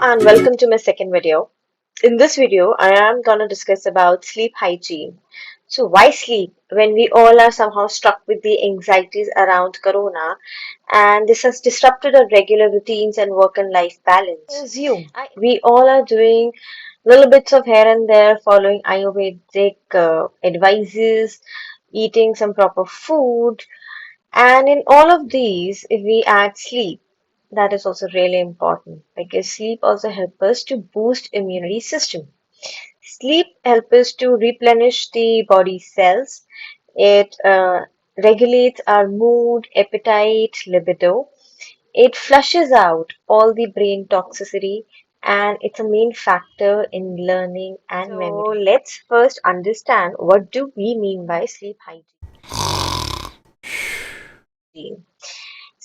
and welcome to my second video. In this video, I am going to discuss about sleep hygiene. So why sleep when we all are somehow struck with the anxieties around corona and this has disrupted our regular routines and work and life balance. Assume we all are doing little bits of here and there, following Ayurvedic advices, eating some proper food, and in all of these, if we add sleep, that is also really important because sleep also helps us to boost immunity system. Sleep helps us to replenish the body cells. It regulates our mood, appetite, libido. It flushes out all the brain toxicity and it's a main factor in learning and memory. So let's first understand what do we mean by sleep hygiene.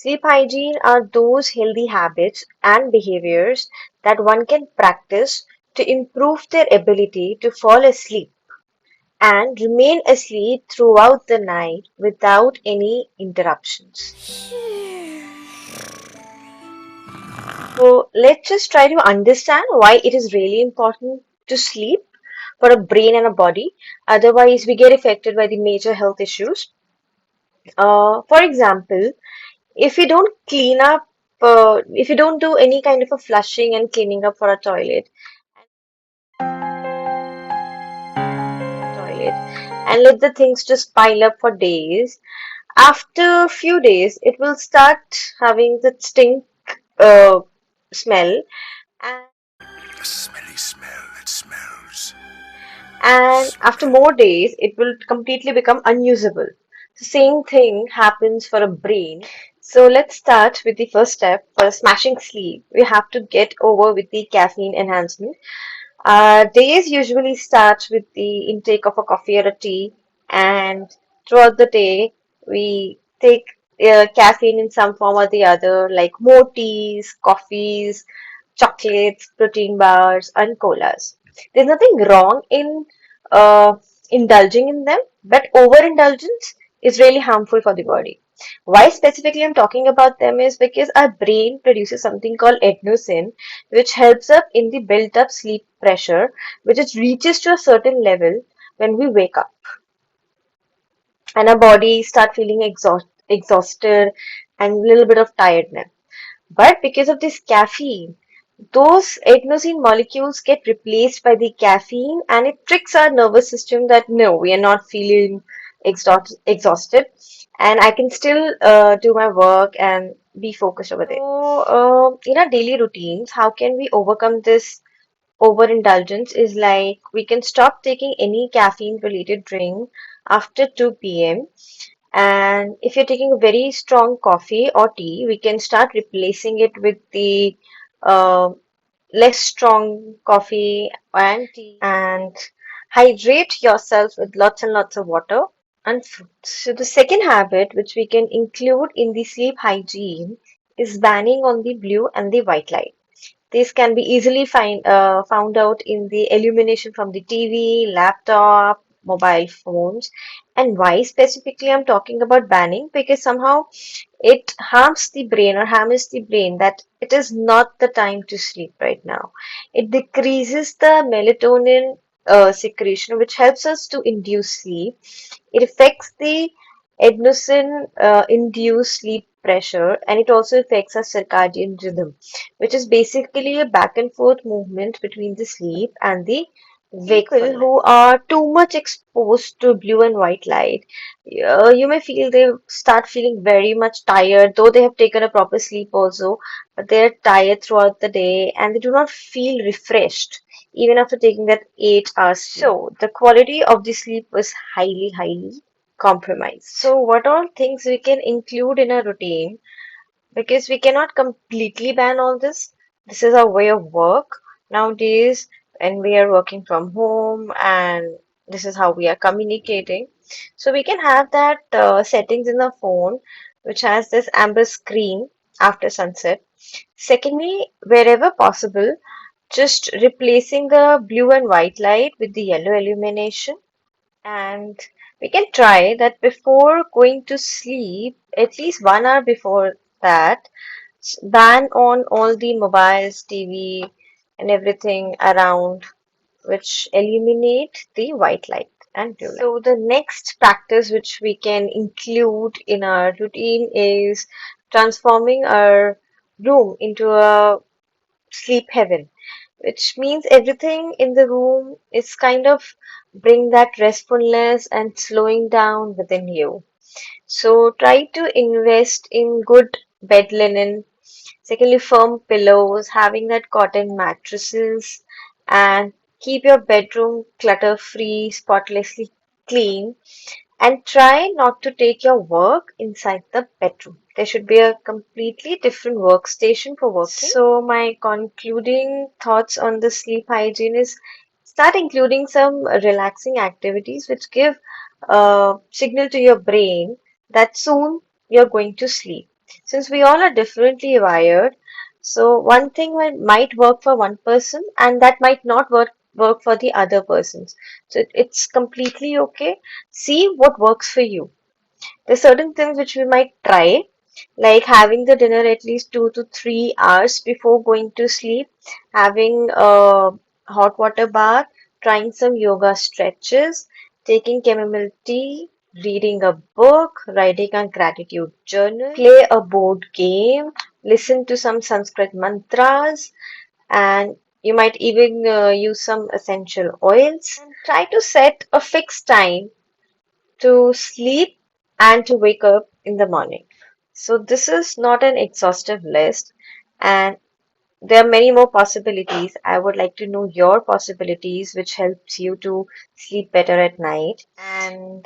Sleep hygiene are those healthy habits and behaviors that one can practice to improve their ability to fall asleep and remain asleep throughout the night without any interruptions. So let's just try to understand why it is really important to sleep for a brain and a body. Otherwise, we get affected by the major health issues. For example, if you don't clean up, if you don't do any kind of a flushing and cleaning up for a toilet and let the things just pile up for days, after a few days, it will start having the stink uh, smell, and, A smelly smell that smells. and after more days, it will completely become unusable. The same thing happens for a brain. So let's start with the first step for smashing sleep. We have to get over with the caffeine enhancement. Days usually start with the intake of a coffee or a tea, and throughout the day, we take caffeine in some form or the other, like more teas, coffees, chocolates, protein bars, and colas. There's nothing wrong in uh, indulging in them, but overindulgence is really harmful for the body. Why specifically I'm talking about them is because our brain produces something called adenosine, which helps up in the built up sleep pressure, which it reaches to a certain level when we wake up and our body start feeling exhausted and a little bit of tiredness. But because of this caffeine, those adenosine molecules get replaced by the caffeine and it tricks our nervous system that no, we are not feeling exhausted and I can still do my work and be focused over there. So, in our daily routines, how can we overcome this overindulgence? Is like we can stop taking any caffeine related drink after 2 p.m. And if you're taking a very strong coffee or tea, we can start replacing it with the uh, less strong coffee and tea and hydrate yourself with lots and lots of water and fruits. So the second habit which we can include in the sleep hygiene is banning on the blue and the white light. This can be easily found out in the illumination from the TV, laptop, mobile phones. And why specifically I'm talking about banning? Because somehow it harms the brain or hammers the brain that it is not the time to sleep right now. It decreases the melatonin secretion, which helps us to induce sleep. It affects the adenosine induced sleep pressure and it also affects our circadian rhythm, which is basically a back and forth movement between the sleep and the wakefulness. People who are too much exposed to blue and white light, you may feel they start feeling very much tired, though they have taken a proper sleep also, but they're tired throughout the day and they do not feel refreshed even after taking that 8 hours sleep. So the quality of the sleep was highly compromised. So what all things we can include in a routine because we cannot completely ban all this. This is our way of work nowadays, and we are working from home, and this is how we are communicating. So we can have that settings in the phone, which has this amber screen after sunset. Secondly, wherever possible, just replacing the blue and white light with the yellow illumination. And we can try that before going to sleep, at least 1 hour before that, ban on all the mobiles, TV, and everything around which eliminate the white light and blue light. So the next practice which we can include in our routine is transforming our room into a sleep heaven, which means everything in the room is kind of bring that restfulness and slowing down within you. So try to invest in good bed linen. Secondly, firm pillows, having that cotton mattresses, and keep your bedroom clutter free, spotlessly clean, and try not to take your work inside the bedroom. There should be a completely different workstation for working. So, my concluding thoughts on the sleep hygiene is start including some relaxing activities which give a signal to your brain that soon you're going to sleep. Since we all are differently wired, so one thing might work for one person and that might not work for the other persons. So it's completely okay. See what works for you. There's certain things which we might try, like having the dinner at least 2 to 3 hours before going to sleep, having a hot water bath, trying some yoga stretches, taking chamomile tea, reading a book, writing a gratitude journal, play a board game, listen to some Sanskrit mantras, and you might even use some essential oils. And try to set a fixed time to sleep and to wake up in the morning. So this is not an exhaustive list, and there are many more possibilities. I would like to know your possibilities, which helps you to sleep better at night. And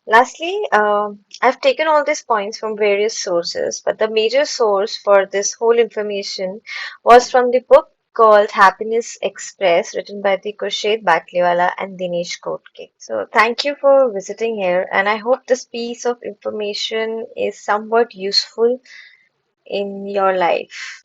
lastly, I've taken all these points from various sources, but the major source for this whole information was from the book called Happiness Express, written by the Khurshid Batliwala and Dinesh Kotke. So thank you for visiting here, and I hope this piece of information is somewhat useful in your life.